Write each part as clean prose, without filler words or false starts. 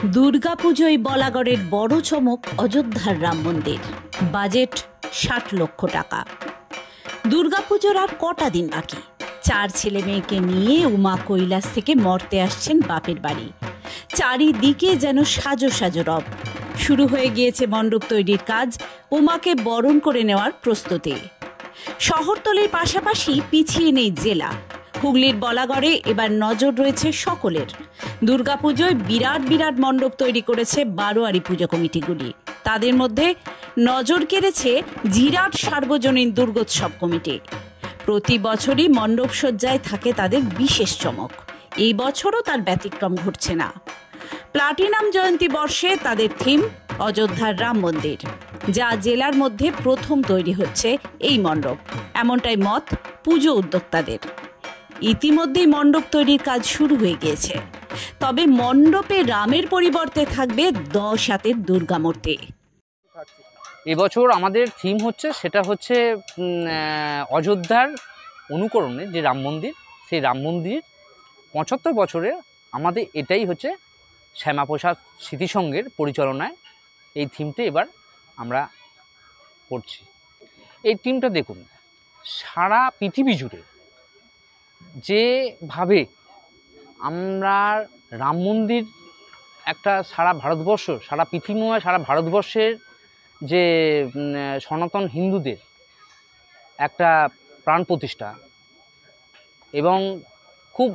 দুর্গাপুজোয় বলাগড়ের বড় চমক অযোধ্যার রাম মন্দির। বাজেট ৬০ লক্ষ টাকা। দুর্গাপুজোর আর কটা দিন বাকি। ৪ ছেলে মেয়েকে নিয়ে উমা কৈলাস থেকে মর্তে আসছেন বাপের বাড়ি। চারিদিকে যেন সাজো সাজো রব। শুরু হয়ে গিয়েছে মণ্ডপ তৈরির কাজ। উমাকে বরণ করে নেওয়ার প্রস্তুতি। শহরতলির পাশাপাশি পিছিয়ে নেই জেলা। হুগলির বলাগড়ে এবার নজর রয়েছে সকলের। দুর্গাপুজোয় বিরাট বিরাট মণ্ডপ তৈরি করেছে বারোয়ারি পুজো কমিটিগুলি। তাদের মধ্যে নজর কেড়েছে জিরাট সার্বজনীন দুর্গোৎসব কমিটি। প্রতি বছরই মণ্ডপ সজ্জায় থাকে তাদের বিশেষ চমক। এই বছরও তার ব্যতিক্রম ঘটছে না। প্লাটিনাম জয়ন্তী বর্ষে তাদের থিম অযোধ্যার রাম মন্দির, যা জেলার মধ্যে প্রথম তৈরি হচ্ছে এই মণ্ডপ, এমনটাই মত পুজো উদ্যোক্তাদের। ইতিমধ্যেই মণ্ডপ তৈরির কাজ শুরু হয়ে গিয়েছে। তবে মণ্ডপে রামের পরিবর্তে থাকবে 10 হাতের দুর্গা মূর্তি। এবছর আমাদের থিম সেটা হচ্ছে অযোধ্যার অনুকরণে যে রাম মন্দির, সেই রাম মন্দির 75 বছরের আমাদের এটাই হচ্ছে শ্যামাপ্রসাদ স্মৃতিসংঘের পরিচালনায় এই থিমটা এবার আমরা করছি। এই থিমটা দেখুন, সারা পৃথিবী জুড়ে যেভাবে আমরা রাম মন্দির একটা সারা ভারতবর্ষ, সারা পৃথিবীময় সারা ভারতবর্ষের যে সনাতন হিন্দুদের একটা প্রাণ প্রতিষ্ঠা এবং খুব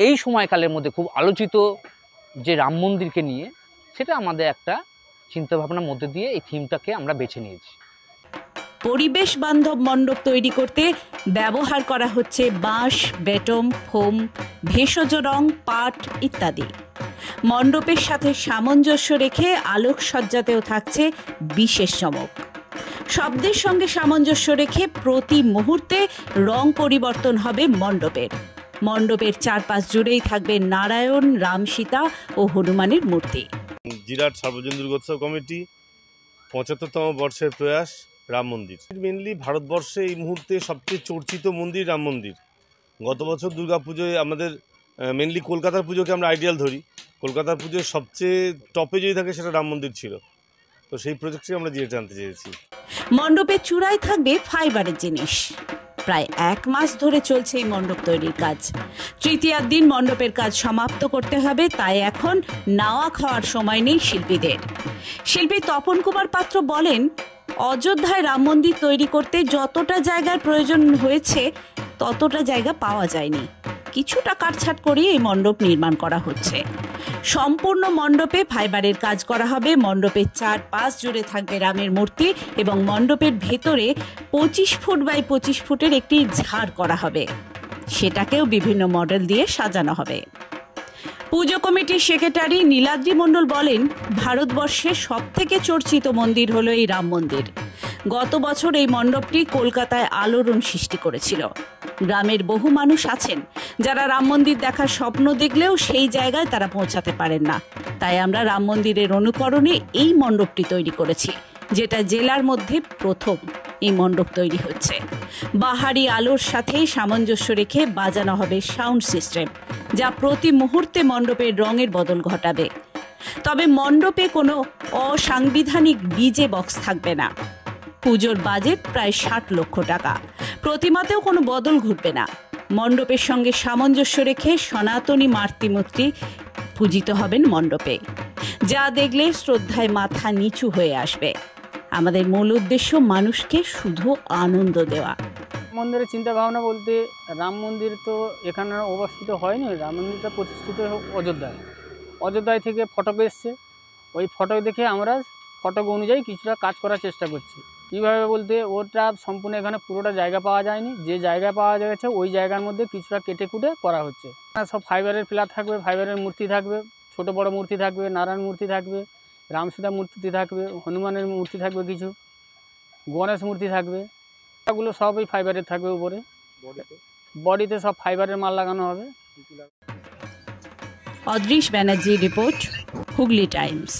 এই সময়কালের মধ্যে খুব আলোচিত যে রাম মন্দিরকে নিয়ে, সেটা আমাদের একটা চিন্তাভাবনার মধ্যে দিয়ে এই থিমটাকে আমরা বেছে নিয়েছি। পরিবেশ বান্ধব মণ্ডপ তৈরি করতে ব্যবহার করা হচ্ছে বাঁশ, বেটম, ফোম, ভেষজ রং, পাট ইত্যাদি। মণ্ডপের সাথে সামঞ্জস্য রেখে আলোকসজ্জাতেও থাকছে বিশেষ চমক। শব্দের সঙ্গে সামঞ্জস্য রেখে প্রতি মুহূর্তে রং পরিবর্তন হবে মণ্ডপের। মণ্ডপের চারপাশ জুড়েই থাকবে নারায়ণ, রাম, সীতা ও হনুমানের মূর্তি। জিরাট সার্বজনীন দুর্গোৎসব কমিটি 75তম বর্ষের প্রয়াস রাম মন্দির। মেনলি ভারতবর্ষে এই মুহূর্তে সবচেয়ে চর্চিত মন্দির রাম মন্দির। গত বছর দুর্গাপুজোয় আমাদের মেনলি কলকাতার পুজোকে আমরা আইডিয়াল ধরি। কলকাতার পুজোয় সবচেয়ে টপে যদি থাকে সেটা রাম মন্দির ছিল। তো সেই প্রজেক্টে আমরা জিরাটে আনতে চেয়েছি। মণ্ডপের চূড়ায় থাকবে ফাইবারের জিনিস। প্রায় 1 মাস ধরে চলছে এই মণ্ডপ তৈরির কাজ। তৃতীয়ার দিন মণ্ডপের কাজ সমাপ্ত করতে হবে, তাই এখন নাওয়া খাওয়ার সময় নেই শিল্পীদের। শিল্পী তপন কুমার পাত্র বলেন, অযোধ্যায় রাম মন্দির তৈরি করতে যতটা জায়গার প্রয়োজন হয়েছে ততটা জায়গা পাওয়া যায়নি। কিছুটা কাটছাট করে এই মণ্ডপ নির্মাণ করা হচ্ছে। সম্পূর্ণ মণ্ডপে ফাইবারের কাজ করা হবে। মণ্ডপের 4 পাশ জুড়ে থাকবে রামের মূর্তি এবং মণ্ডপের ভেতরে 25 ফুট বাই 25 ফুটের একটি ঝাড় করা হবে। সেটাকেও বিভিন্ন মডেল দিয়ে সাজানো হবে। পুজো কমিটির সেক্রেটারি নীলাদ্রি মণ্ডল বলেন, ভারতবর্ষের সবথেকে চর্চিত মন্দির হলো এই রাম মন্দির। গত বছর এই মণ্ডপটি কলকাতায় আলোড়ন সৃষ্টি করেছিল। গ্রামের বহু মানুষ আছেন যারা রাম মন্দির দেখার স্বপ্ন দেখলেও সেই জায়গায় তারা পৌঁছাতে পারেন না। তাই আমরা রাম মন্দিরের অনুকরণে এই মণ্ডপটি তৈরি করেছি, যেটা জেলার মধ্যে প্রথম এই মণ্ডপ তৈরি হচ্ছে। বাহারি আলোর সাথে সামঞ্জস্য রেখে বাজানো হবে সাউন্ড সিস্টেম, যা প্রতি মুহূর্তে মণ্ডপের রঙের বদল ঘটাবে। তবে মণ্ডপে কোনো অসাংবিধানিক ডিজে বক্স থাকবে না। পুজোর বাজেট প্রায় ৬০ লক্ষ টাকা। প্রতিমাতেও কোনো বদল ঘটবে না। মণ্ডপের সঙ্গে সামঞ্জস্য রেখে সনাতনী মূর্তি পূজিত হবেন মণ্ডপে, যা দেখলে শ্রদ্ধায় মাথা নিচু হয়ে আসবে। আমাদের মূল উদ্দেশ্য মানুষকে শুধু আনন্দ দেওয়া। মন্দিরের চিন্তা ভাবনা বলতে, রাম মন্দির তো এখানে অবস্থিত হয়নি। রাম মন্দিরটা প্রতিষ্ঠিত অযোধ্যায়। অযোধ্যায় থেকে ফটক এসছে, ওই ফটক দেখে আমরা ফটক অনুযায়ী কিছুটা কাজ করার চেষ্টা করছি। কীভাবে বলতে, ওটা সম্পূর্ণ এখানে পুরোটা জায়গা পাওয়া যায়নি। যে জায়গা পাওয়া গেছে ওই জায়গার মধ্যে কিছুটা কেটে কুটে করা হচ্ছে। সব ফাইবারের পিলার থাকবে, ফাইবারের মূর্তি থাকবে, ছোট বড় মূর্তি থাকবে, নারায়ণ মূর্তি থাকবে, রাম সীতা মূর্তি থাকবে, হনুমানের মূর্তি থাকবে, কিছু গণেশ মূর্তি থাকবে। এগুলো সবই ফাইবারের থাকবে। উপরে বডিতে সব ফাইবারের মাল লাগানো হবে। অদৃশ ব্যানার্জি রিপোর্ট, হুগলি টাইমস।